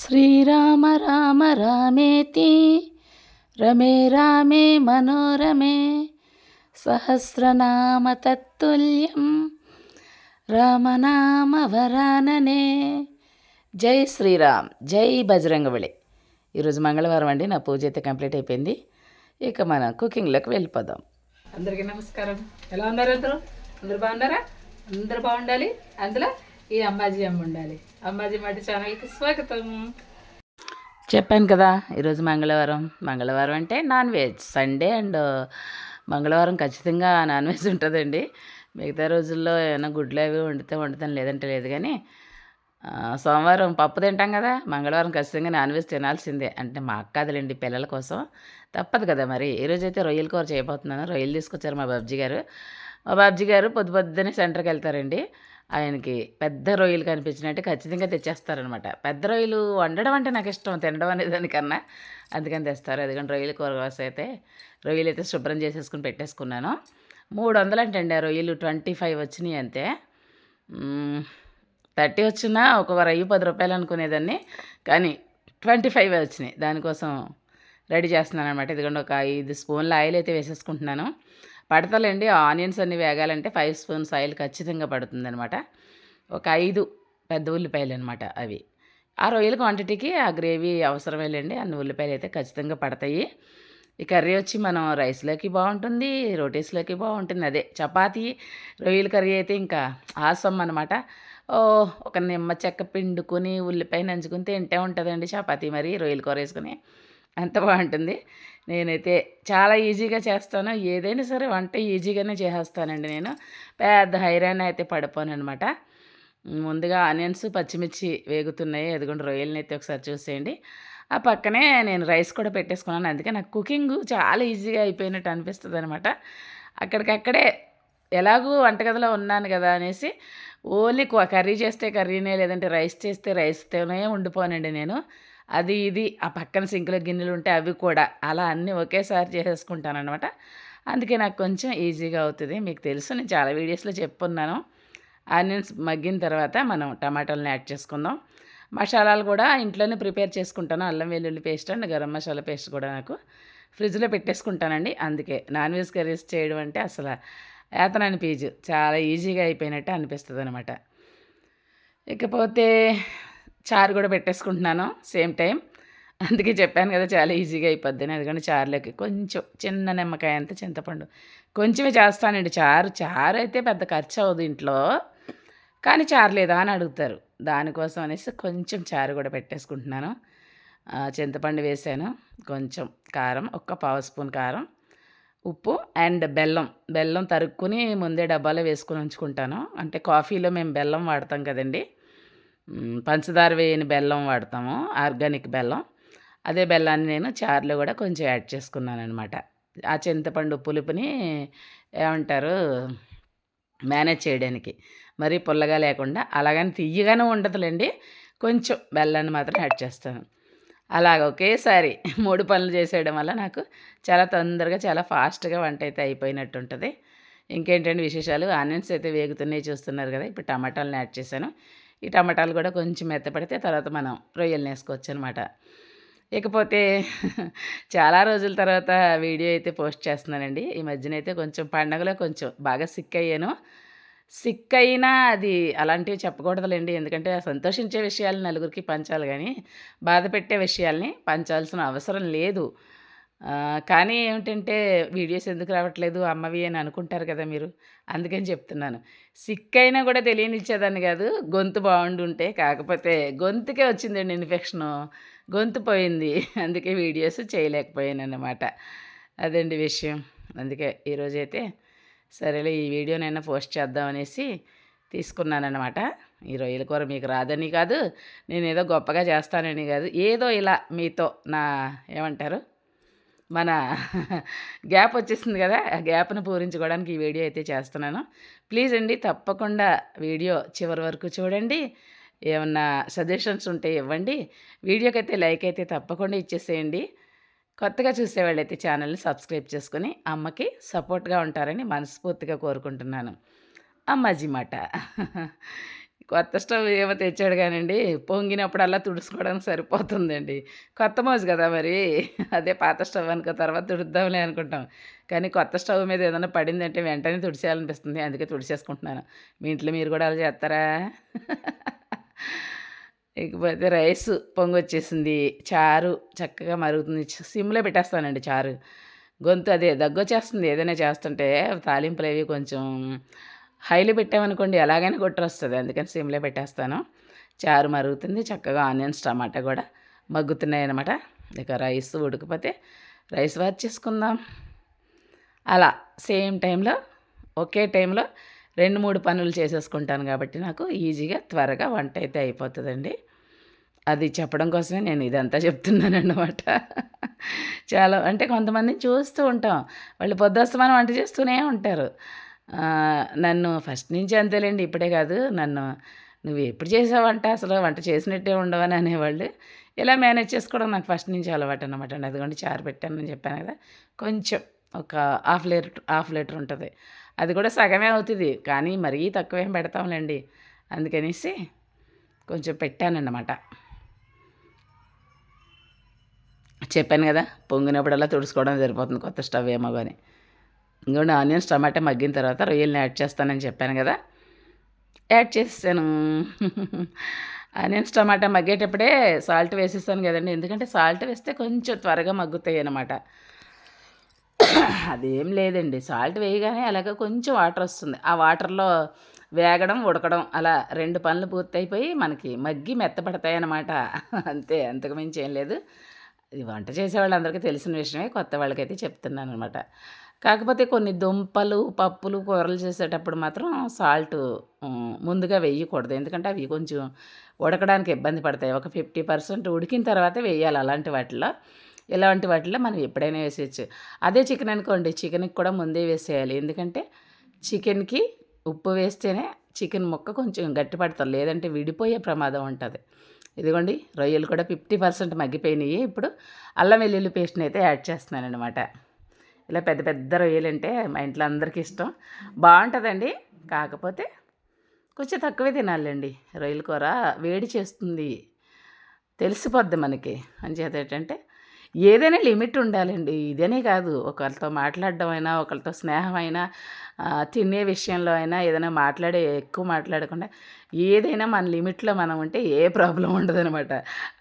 శ్రీరామ రామ రామేతి రమే రామే మనోరమే సహస్రనామ తత్తుల్యం రామనామ వరాననే. జై శ్రీరామ్, జై బజరంగబలి. ఈరోజు మంగళవారం అండి. నా పూజ అయితే కంప్లీట్ అయిపోయింది. ఇక మన కుకింగ్లోకి వెళ్ళిపోదాం. అందరికీ నమస్కారం. ఎలా ఉన్నారు అందరూ? అందరు బాగున్నారా? అందరు బాగుండాలి. అందులో ఈ అమ్మాజీ అమ్మ ఉండాలి. అమ్మాజీ మాట ఛానల్కి స్వాగతం. చెప్పాను కదా ఈరోజు మంగళవారం అంటే నాన్ వెజ్. సండే అండ్ మంగళవారం ఖచ్చితంగా నాన్ వెజ్ ఉంటుందండి. మిగతా రోజుల్లో ఏమైనా గుడ్లు అవి వండుతాను, లేదంటే లేదు. కానీ సోమవారం పప్పు తింటాం కదా, మంగళవారం ఖచ్చితంగా నాన్ వెజ్ తినాల్సిందే. అంటే మా అక్కదులేండి, పిల్లల కోసం తప్పదు కదా. మరి ఈరోజైతే రొయ్యల కూర చేయబోతున్నాను. రొయ్యలు తీసుకొచ్చారు మా బాబ్జీ గారు పొద్దున్నే సెంటర్కి వెళ్తారండి. ఆయనకి పెద్ద రొయ్యలు కనిపించినట్టు ఖచ్చితంగా తెచ్చేస్తారనమాట. పెద్ద రొయ్యలు వండడం అంటే నాకు ఇష్టం, తినడం అనే దానికన్నా. అందుకని తెస్తారు. ఎందుకంటే రొయ్యల కూర కోసం అయితే రొయ్యలు అయితే శుభ్రం చేసేసుకుని పెట్టేసుకున్నాను. 300 అంటండి ఆ రొయ్యలు. 25 వచ్చినాయి అంతే. 30 వచ్చినా ఒక రొయ్యి 10 రూపాయలు అనుకునేదాన్ని, కానీ 25 వచ్చినాయి. దానికోసం రెడీ చేస్తున్నాను అనమాట. ఇదిగోండి ఒక 5 స్పూన్ల ఆయిల్ అయితే వేసేసుకుంటున్నాను. పడతలేండి, ఆనియన్స్ అన్నీ వేగాలంటే 5 స్పూన్స్ ఆయిల్ ఖచ్చితంగా పడుతుందనమాట. ఒక 5 పెద్ద ఉల్లిపాయలు అనమాట అవి. ఆ రొయ్యల క్వాంటిటీకి ఆ గ్రేవీ అవసరమేలేండి. అన్ని ఉల్లిపాయలు అయితే ఖచ్చితంగా పడతాయి. ఈ కర్రీ వచ్చి మనం రైస్లోకి బాగుంటుంది, రోటీస్లోకి బాగుంటుంది. అదే చపాతీ రొయ్యల కర్రీ అయితే ఇంకా ఆసం అనమాట. ఒక నిమ్మ చెక్క పిండుకొని ఉల్లిపాయ నంచుకుని తింటే ఉంటుందండి చపాతీ. మరి రొయ్యల కూర వేసుకుని అంత బాగుంటుంది. నేనైతే చాలా ఈజీగా చేస్తాను. ఏదైనా సరే వంట ఈజీగానే చేసేస్తానండి నేను. పెద్ద హైరాణ అయితే పడిపోనమాట. ముందుగా ఆనియన్స్ పచ్చిమిర్చి వేగుతున్నాయి. అదిగోండి రొయ్యలని అయితే ఒకసారి చూసేయండి. ఆ పక్కనే నేను రైస్ కూడా పెట్టేసుకున్నాను. అందుకే నాకు కుకింగ్ చాలా ఈజీగా అయిపోయినట్టు అనిపిస్తుంది అనమాట. అక్కడికక్కడే ఎలాగూ వంటగదిలో ఉన్నాను కదా అనేసి ఓన్లీ కర్రీ చేస్తే కర్రీనే, లేదంటే రైస్ చేస్తే రైస్తోనే ఉండిపోనండి నేను. అది ఇది ఆ పక్కన సింక్లో గిన్నెలు ఉంటే అవి కూడా అలా అన్నీ ఒకేసారి చేసేసుకుంటానమాట. అందుకే నాకు కొంచెం ఈజీగా అవుతుంది. మీకు తెలుసు, నేను చాలా వీడియోస్లో చెప్పున్నాను. ఆనియన్స్ మగ్గిన తర్వాత మనం టమాటాలను యాడ్ చేసుకుందాం. మసాలాలు కూడా ఇంట్లోనే ప్రిపేర్ చేసుకుంటాను. అల్లం వెల్లుల్లి paste and garam masala paste కూడా నాకు ఫ్రిడ్జ్లో పెట్టేసుకుంటానండి. అందుకే నాన్ వెజ్ కర్రీస్ చేయడం అంటే అసలు ఏతనని పీజు చాలా ఈజీగా అయిపోయినట్టు అనిపిస్తుంది అనమాట. ఇకపోతే చారు కూడా పెట్టేసుకుంటున్నాను సేమ్ టైం. అందుకే చెప్పాను కదా చాలా ఈజీగా అయిపోద్దని. అందుకని చారులోకి కొంచెం చిన్న నిమ్మకాయ అంత చింతపండు కొంచెమే చేస్తానండి. చారు అయితే పెద్ద ఖర్చు అవ్వదు ఇంట్లో, కానీ చారు లేదా అని అడుగుతారు. దానికోసం అనేసి కొంచెం చారు కూడా పెట్టేసుకుంటున్నాను. చింతపండు వేసాను, కొంచెం కారం, ఒక పావు స్పూన్ కారం, ఉప్పు అండ్ బెల్లం తరుక్కుని ముందే డబ్బాలో వేసుకొని ఉంచుకుంటాను. అంటే కాఫీలో మేము బెల్లం వాడతాం కదండి, పంచదార వేయని బెల్లం వాడతాము, ఆర్గానిక్ బెల్లం. అదే బెల్లాన్ని నేను చారులో కూడా కొంచెం యాడ్ చేసుకున్నాను అనమాట. ఆ చింతపండు పులుపుని ఏమంటారు మేనేజ్ చేయడానికి, మరీ పుల్లగా లేకుండా. అలాగని తియ్యగానే ఉండదులేండి, కొంచెం బెల్లాన్ని మాత్రం యాడ్ చేస్తాను. అలాగ ఒకేసారి 3 పనులు చేసేయడం వల్ల నాకు చాలా తొందరగా చాలా ఫాస్ట్గా వంట అయితే అయిపోయినట్టు ఉంటుంది. ఇంకేంటంటే విశేషాలు, ఆనియన్స్ అయితే వేగుతున్నాయి చూస్తున్నారు కదా. ఇప్పుడు టమాటాలను యాడ్ చేశాను. ఈ టమాటాలు కూడా కొంచెం మెత్తపడితే తర్వాత మనం రొయ్యలు వేసుకోవచ్చు అనమాట. ఇకపోతే చాలా రోజుల తర్వాత వీడియో అయితే పోస్ట్ చేస్తున్నానండి. ఈ మధ్యనైతే కొంచెం పండగలో కొంచెం బాగా సిక్ అయ్యాను. సిక్ అయినా అది అలాంటివి చెప్పకూడదులేండి, ఎందుకంటే సంతోషించే విషయాలు నలుగురికి పంచాలి, కానీ బాధ పెట్టే విషయాల్ని పంచాల్సిన అవసరం లేదు. కానీ ఏమిటంటే వీడియోస్ ఎందుకు రావట్లేదు అమ్మవి అని అనుకుంటారు కదా మీరు, అందుకని చెప్తున్నాను. సిక్ అయినా కూడా తెలియనిచ్చేదాన్ని కాదు, గొంతు బాగుండుంటే. కాకపోతే గొంతుకే వచ్చిందండి ఇన్ఫెక్షను, గొంతు పోయింది. అందుకే వీడియోస్ చేయలేకపోయాను అన్నమాట. అదండి విషయం. అందుకే ఈరోజైతే సరేలే ఈ వీడియోనైనా పోస్ట్ చేద్దామనేసి తీసుకున్నానన్నమాట. ఈ రొయ్యల కూర మీకు రాదని కాదు, నేనేదో గొప్పగా చేస్తానని కాదు, ఏదో ఇలా మీతో నా ఏమంటారు మన గ్యాప్ వచ్చేసింది కదా, ఆ గ్యాప్ను పూరించుకోవడానికి ఈ వీడియో అయితే చేస్తున్నాను. ప్లీజ్ అండి, తప్పకుండా వీడియో చివరి వరకు చూడండి. ఏమన్నా సజెషన్స్ ఉంటే ఇవ్వండి. వీడియోకైతే లైక్ అయితే తప్పకుండా ఇచ్చేసేయండి. కొత్తగా చూసేవాళ్ళైతే ఛానల్ని సబ్స్క్రైబ్ చేసుకొని అమ్మకి సపోర్ట్గా ఉంటారని మనస్ఫూర్తిగా కోరుకుంటున్నాను. అమ్మాజీ మాట. కొత్త స్టవ్ ఏమో తెచ్చాడు కానండి, పొంగినప్పుడల్లా తుడుచుకోవడానికి సరిపోతుందండి. కొత్త మోజు కదా మరి. అదే పాత స్టవ్ అనుకో తర్వాత తుడుద్దాంలే అనుకుంటాం. కానీ కొత్త స్టవ్ మీద ఏదైనా పడిందంటే వెంటనే తుడిచేయాలనిపిస్తుంది. అందుకే తుడిచేసుకుంటున్నాను. మీ ఇంట్లో మీరు కూడా అలా చేస్తారా? ఇకపోతే రైసు పొంగొచ్చేసింది. చారు చక్కగా మరుగుతుంది. సిమ్‌లో పెట్టేస్తానండి చారు. గొంతు అదే దగ్గొచ్చేస్తుంది ఏదైనా చేస్తుంటే. తాలింపులవి కొంచెం హైలో పెట్టామనుకోండి ఎలాగైనా కొట్టరొస్తది. అందుకని సిమ్‌లో పెట్టేస్తాను. చారు మరుగుతుంది. చక్కగా ఆనియన్స్, టమాటా కూడా మగ్గుతున్నాయనమాట. ఇక రైస్ ఉడికిపోతే రైస్ చేసుకుందాం. అలా సేమ్ టైంలో ఒకే టైంలో 2, 3 పనులు చేసేసుకుంటాను కాబట్టి నాకు ఈజీగా త్వరగా వంట అయితే అయిపోతుందండి. అది చెప్పడం కోసమే నేను ఇదంతా చెప్తున్నానన్నమాట. చాలా అంటే కొంతమందిని చూస్తూ ఉంటాం. వాళ్ళు పొద్దస్తమానం వంట చేస్తూనే ఉంటారు. నన్ను ఫస్ట్ నుంచి అంతేలెండి, ఇప్పుడే కాదు. నన్ను "నువ్వు ఎప్పుడు చేసావు వంట? అసలు వంట చేసినట్టే ఉండవని" అనేవాళ్ళు. ఇలా మేనేజ్ చేసుకోవడం నాకు ఫస్ట్ నుంచి అలవాటనమాట అండి. అదిగోండి చారు పెట్టానని చెప్పాను కదా! కొంచెం ఒక హాఫ్ లీటర్ ఉంటది. అది కూడా సగమే అవుతది. కానీ మరీ తక్కువేం పెడతాంలెండి. అందుకనేసి కొంచెం పెట్టానన్నమాట. చెప్పాను కదా! పొంగినప్పుడల్లా తుడుచుకోవడం సరిపోతుంది కొత్త స్టవ్ ఏమో గాని. ఇంగోండి ఆనియన్స్, టమాటా మగ్గిన తర్వాత రొయ్యల్ని యాడ్ చేస్తానని చెప్పాను కదా! యాడ్ చేసేసాను. ఆనియన్స్, టమాటా మగ్గేటప్పుడే సాల్ట్ వేసేసాను కదండీ! ఎందుకంటే సాల్ట్ వేస్తే కొంచెం త్వరగా మగ్గుతాయన్నమాట. అదేం లేదండి. సాల్ట్ వేయగానే అలాగ కొంచెం వాటర్ వస్తుంది. ఆ వాటర్‌లో వేగడం, ఉడకడం అలా 2 పనులు పూర్తయిపోయి మనకి మగ్గి మెత్తపడతాయన్నమాట. అంతే, అంతకు మించి ఏం లేదు. ఇది వంట చేసేవాళ్ళందరికీ తెలిసిన విషయమే. కొత్త వాళ్ళకైతే చెప్తున్నాననమాట. కాకపోతే కొన్ని దుంపలు, పప్పులు, కూరలు చేసేటప్పుడు మాత్రం సాల్టు ముందుగా వేయకూడదు. ఎందుకంటే అవి కొంచెం ఉడకడానికి ఇబ్బంది పడతాయి. ఒక 50% ఉడికిన తర్వాతే వేయాలి అలాంటి వాటిల్లో. ఇలాంటి వాటిల్లో మనం ఎప్పుడైనా వేసేయచ్చు. అదే చికెన్ అనుకోండి, చికెన్‌కి కూడా ముందే వేసేయాలి. ఎందుకంటే చికెన్‌కి ఉప్పు వేస్తేనే చికెన్ ముక్క కొంచెం గట్టి పడతది. లేదంటే విడిపోయే ప్రమాదం ఉంటది. ఇదిగోండి రొయ్యలు కూడా 50% మగ్గిపోయినాయి. ఇప్పుడు అల్లం వెల్లుల్లి పేస్ట్‌ని అయితే యాడ్ చేస్తున్నాననమాట. ఇలా పెద్ద పెద్ద రొయ్యలంటే మా ఇంట్లో అందరికీ ఇష్టం. బావుంటదండి. కాకపోతే కొంచెం తక్కువే తినాలండి. రొయ్యల కూర వేడి చేస్తుంది. తెలిసిపోద్ది మనకి. అంచేత ఏంటంటే ఏదైనా లిమిట్ ఉండాలండి. ఇదనే కాదు, ఒకళ్ళతో మాట్లాడడం అయినా, ఒకళ్ళతో స్నేహం అయినా, తినే విషయంలో అయినా ఏదైనా ఎక్కువ మాట్లాడకుండా ఏదైనా మన లిమిట్‌లో మనం ఉంటే ఏ ప్రాబ్లమ్ ఉండదనమాట.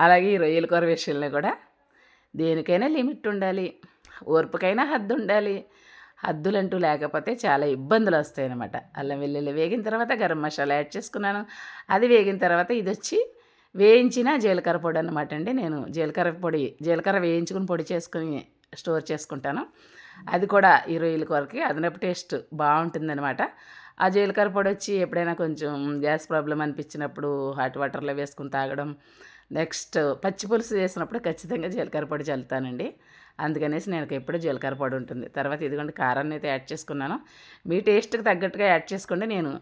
అలాగే ఈ రొయ్యల కూర విషయంలో కూడా దేనికైనా లిమిట్ ఉండాలి. ఓర్పుకైనా హద్దుండాలి. హద్దులంటూ లేకపోతే చాలా ఇబ్బందులొస్తాయనమాట. అల్లం వెల్లుల్లి వేగిన తర్వాత గరం మసాలా యాడ్ చేసుకున్నాను. అది వేగిన తర్వాత ఇదొచ్చి వేయించిన జీలకర్ర పొడి అనమాట అండి. నేను జీలకర్ర వేయించుకుని పొడి చేసుకొని స్టోర్ చేసుకుంటాను. అది కూడా ఈ రొయ్యల కూరకి అదనపు టేస్ట్ బావుంటుందనమాట. ఆ జీలకర్ర పొడి వచ్చి ఎప్పుడైనా కొంచెం గ్యాస్ ప్రాబ్లమ్ అనిపించినప్పుడు హాట్ వాటర్‌లో వేసుకొని తాగడం. నెక్స్ట్ పచ్చి పులుసు చేసినప్పుడు ఖచ్చితంగా జీలకర్ర పొడి చల్లుతానండి. అందుకనేసి నాకు ఎప్పుడు జీలకర్ర పొడి ఉంటుంది. తర్వాత ఇదిగోండి కారాన్ని అయితే యాడ్ చేసుకున్నాను. మీ టేస్ట్‌కి తగ్గట్టుగా యాడ్ చేసుకోండి. నేను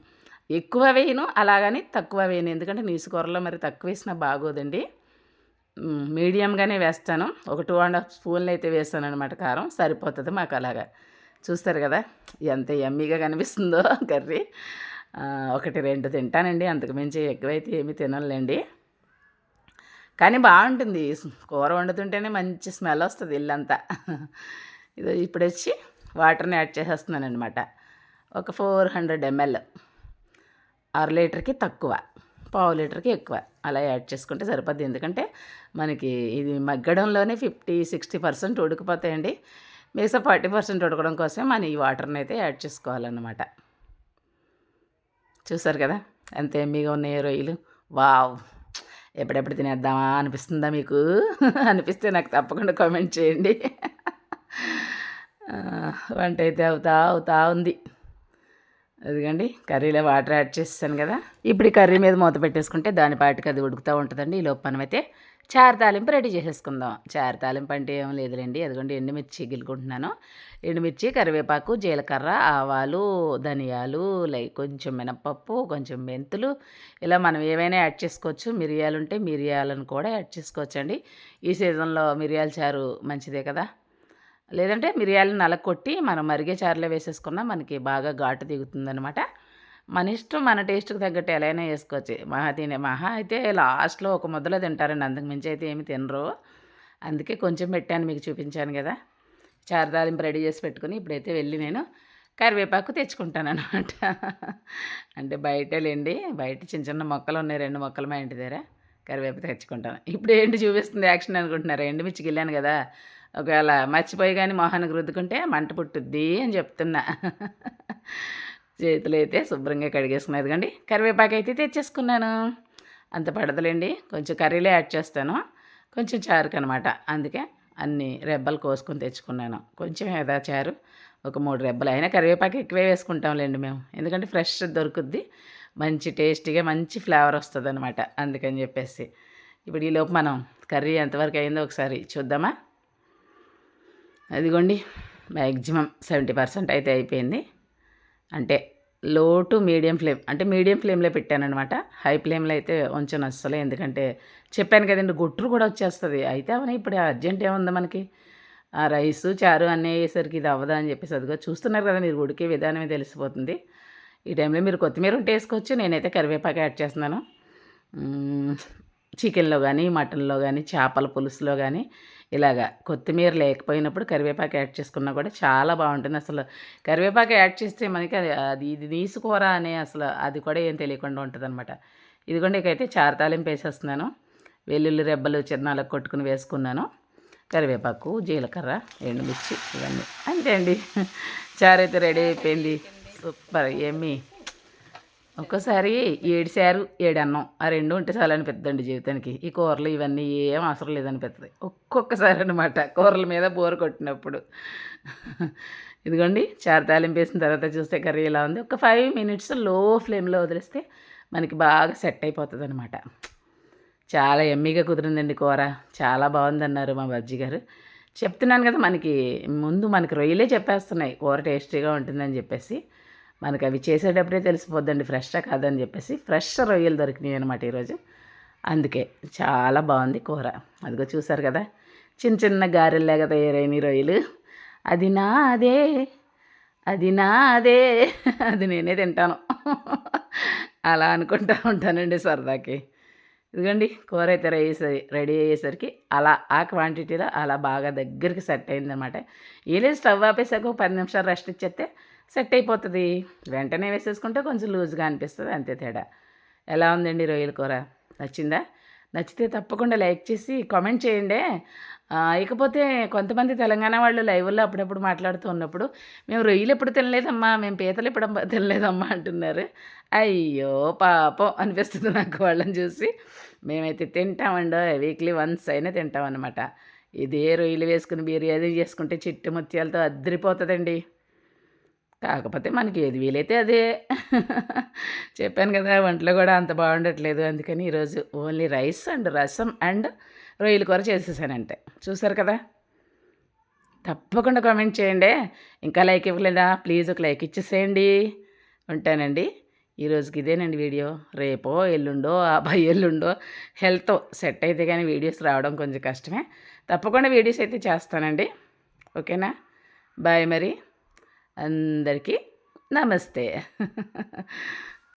ఎక్కువ వేయను, అలాగని తక్కువ వేయను. ఎందుకంటే నీసు కూరలో మరి తక్కువ వేసినా బాగోదండి. మీడియంగానే వేస్తాను. ఒక 2 ½ స్పూన్లు అయితే వేస్తాననమాట కారం. సరిపోతుంది మాకు అలాగా. చూస్తారు కదా ఎంత యమ్మీగా కనిపిస్తుందో కర్రీ. 1, 2 తింటానండి. అంతకు మించి ఎక్కువైతే ఏమీ తిననులేండి. కానీ బావుంటుంది. కూర వండుతుంటేనే మంచి స్మెల్ వస్తది ఇల్లంతా. ఇప్పుడొచ్చి వాటర్‌ని యాడ్ చేసేస్తున్నాననమాట. ఒక 400 ml. అర లీటర్‌కి తక్కువ, పావు లీటర్‌కి ఎక్కువ అలా యాడ్ చేసుకుంటే సరిపోద్ది. ఎందుకంటే మనకి ఇది మగ్గడంలోనే 50, 60% ఉడికిపోతాయండి. మిగతా 40% ఉడకడం కోసమే మనం ఈ వాటర్‌ని అయితే యాడ్ చేసుకోవాలన్నమాట. చూసారు కదా ఎంత యమ్మీగా ఉన్నాయో రొయ్యలు. వావ్! ఎప్పుడెప్పుడు తినేద్దామా అనిపిస్తుందా మీకు? అనిపిస్తే నాకు తప్పకుండా కామెంట్ చేయండి. వంట అయితే అవుతా ఉంది. అదిగండి కర్రీలో వాటర్ యాడ్ చేసేసాను కదా! ఇప్పుడు ఈ కర్రీ మీద మూత పెట్టేసుకుంటే దాని పాటికి అది ఉడుకుతూ ఉంటుందండి. ఈలోపు మనమైతే చారు తాలింపు రెడీ చేసేసుకుందాం. చారు తాలింపు అంటే ఏం లేదులేండి. అదిగోండి ఎండుమిర్చి గిల్లుకుంటున్నాను. ఎండుమిర్చి, కరివేపాకు, జీలకర్ర, ఆవాలు, ధనియాలు, కొంచెం మినపప్పు, కొంచెం మెంతులు, ఇలా మనం ఏవైనా యాడ్ చేసుకోవచ్చు. మిరియాలుంటే మిరియాలను కూడా యాడ్ చేసుకోవచ్చండి. ఈ సీజన్లో మిరియాల చారు మంచిదే కదా! లేదంటే మిరియాలను నలగొట్టి మనం మరిగే చారులో వేసేసుకున్నా మనకి బాగా ఘాటు దిగుతుందనమాట. మన ఇష్టం, మన టేస్ట్‌కి తగ్గట్టు ఎలా అయినా చేసుకోవచ్చు. మహా అయితే లాస్ట్‌లో ఒక ముద్దలో తింటారండి. అంతకు మించి అయితే ఏమి తినరు. అందుకే కొంచెం పెట్టాను, మీకు చూపించాను గదా! చారు తాలింపు రెడీ చేసి పెట్టుకొని ఇప్పుడైతే వెళ్ళి నేను కరివేపాకు తెచ్చుకుంటాననమాట. అంటే బయటేలెండి. బయట చిన్న చిన్న మొక్కలున్నాయి. 2 మొక్కలు మా ఇంటి దగ్గర. కరివేపాకు తెచ్చుకుంటాను. ఇప్పుడేంటి చూపిస్తుంది యాక్షన్ అనుకుంటున్నారా? ఎండుమిర్చి గిల్లాను గదా! ఒకవేళ మర్చిపోయి గాని మొహానికి రుద్దుకుంటే మంట పుట్టుద్ది అని చెప్తున్నా. చేతులు అయితే శుభ్రంగా కడిగేసుకున్నా. ఇదిగోండి కరివేపాకైతే తెచ్చేసుకున్నాను. అంత పడదులెండి. కొంచెం కర్రీలో యాడ్ చేస్తాను. కొంచెం చారుకనమాట. అందుకే అన్ని రెబ్బలు కోసుకొని తెచ్చుకున్నాను. కొంచెమే కదా చారు. ఒక 3 రెబ్బలు. అయినా కరివేపాకు ఎక్కువే వేసుకుంటాంలెండి మేము. ఎందుకంటే ఫ్రెష్ దొరుకుద్ది. మంచి టేస్టీగా మంచి ఫ్లేవర్ వస్తదనమాట. అందుకని చెప్పేసి. ఇప్పుడు ఈలోపు మనం కర్రీ ఎంతవరకు అయిందో ఒకసారి చూద్దామా? అదిగోండి మ్యాక్సిమం 70% అయితే అయిపోయింది. అంటే లో టు మీడియం ఫ్లేమ్, అంటే మీడియం ఫ్లేమ్‌లో పెట్టాననమాట. హై ఫ్లేమ్‌లో అయితే ఉంచను అస్సలు. ఎందుకంటే చెప్పాను కదండీ గుట్టురు కూడా వచ్చేస్తది. అయితే అవని ఇప్పుడు అర్జెంట్ ఏముంది మనకి. ఆ రైసు, చారు అన్నీ అయ్యేసరికి ఇది అవ్వదా అని చెప్పేసి అదిగో చూస్తున్నారు కదా మీరు, ఉడికే విధానమే తెలిసిపోతుంది. ఈ టైంలో మీరు కొత్తిమీర ఉంటే వేసుకోవచ్చు. నేనైతే కరివేపాకు యాడ్ చేస్తున్నాను. చికెన్‌లో గానీ, మటన్‌లో గానీ, చేపల పులుసులో గానీ ఇలాగా కొత్తిమీర లేకపోయినప్పుడు కరివేపాకు యాడ్ చేసుకున్నా కూడా చాలా బావుంటుంది. అసలు కరివేపాకు యాడ్ చేస్తే మనకి అది అది ఇది నీసు కూర అనే అసలు అది కూడా ఏం తెలియకుండా ఉంటదనమాట. ఇదిగోండి ఇకైతే చారు తాలింపు వేసేస్తున్నాను. వెల్లుల్లి రెబ్బలు చిన్నాలకు కొట్టుకుని వేసుకున్నాను. కరివేపాకు, జీలకర్ర, ఎండుమిర్చి ఇవన్నీ. అంతే అండి. చారైతే రెడీ అయిపోయింది. సూపర్ యమ్మీ. ఒక్కోసారి ఏడిశారు, ఏడన్నం ఆ 2 ఉంటే చాలనిపిద్దండి జీవితానికి. ఈ కూరలు ఇవన్నీ ఏం అవసరం లేదనిపిత్తది. ఒక్కొక్కసారి అనమాట కూరల మీద బోర్ కొట్టినప్పుడు. ఇదిగోండి చారు తాలింపేసిన తర్వాత చూస్తే కర్రీ ఇలా ఉంది. ఒక 5 మినిట్స్ లో ఫ్లేమ్‌లో వదిలేస్తే మనకి బాగా సెట్ అయిపోతదనమాట. చాలా యమ్మీగా కుదిరిందండి కూర. చాలా బావుందన్నారు మా బాబుజీ గారు. చెప్తున్నాను కదా! మనకి రొయ్యలే చెప్పేస్తున్నాయి కూర టేస్టీగా ఉంటుందని చెప్పేసి. మనకవి చేసేటప్పుడే తెలిసిపోద్దండి ఫ్రెషా కాదని చెప్పేసి. ఫ్రెష్ రొయ్యలు దొరికినాయనమాట ఈరోజు. అందుకే చాలా బావుంది కూర. అదిగో చూసారు కదా! చిన్న చిన్న గారెల్లాగా తయారైనయి రొయ్యలు. అది నాదే, అది నాదే, అది నేనే తింటాను. అలా అనుకుంటా ఉంటానండి సరదాకి. ఇదిగోండి కూర అయితే రెడీ అయ్యేసరికి అలా ఆ క్వాంటిటీలో అలా బాగా దగ్గరికి సెట్ అయిందనమాట. ఏలేదు స్టవ్ ఆపేసాక ఒక 10 నిమిషాలు రెస్ట్ ఇచ్చేస్తే సెట్ అయిపోతుంది. వెంటనే వేసేసుకుంటే కొంచెం లూజ్గా అనిపిస్తుంది, అంతే తేడా. ఎలా ఉందండి రొయ్యల కూర? నచ్చిందా? నచ్చితే తప్పకుండా లైక్ చేసి కామెంట్ చేయండి. ఇకపోతే కొంతమంది తెలంగాణ వాళ్ళు లైవ్లో అప్పుడప్పుడు మాట్లాడుతూ ఉన్నప్పుడు మేము రొయ్యలు ఎప్పుడు తినలేదమ్మా, మేము పీతలు ఎప్పుడు తినలేదమ్మా అంటున్నారు. అయ్యో పాపం అనిపిస్తుంది నాకు వాళ్ళని చూసి. మేమైతే తింటామండో, వీక్లీ వన్స్ అయినా తింటామన్నమాట. ఇదే రొయ్యలు వేసుకుని బిర్యానీ చేసుకుంటే చిట్టు ముత్యాలతో అద్దరిపోతుందండి. కాకపోతే మనకి ఏది వీలైతే అదే. చెప్పాను కదా! ఒంట్లో కూడా అంత బాగుండట్లేదు. అందుకని ఈరోజు ఓన్లీ రైస్ అండ్ రసం అండ్ రొయ్యల కూర చేసేసానంతే. చూసారు కదా! తప్పకుండా కామెంట్ చేయండి. ఇంకా లైక్ ఇవ్వలేదా? ప్లీజ్ ఒక లైక్ ఇచ్చేసేయండి. ఉంటానండి. ఈరోజుకి ఇదేనండి వీడియో. రేపో, ఎల్లుండో, ఎల్లుండో హెల్త్ సెట్ అయితే కానీ వీడియోస్ రావడం కొంచెం కష్టమే. తప్పకుండా వీడియోస్ అయితే చేస్తానండి. ఓకేనా? బాయ్ మరి. అందరికీ నమస్తే.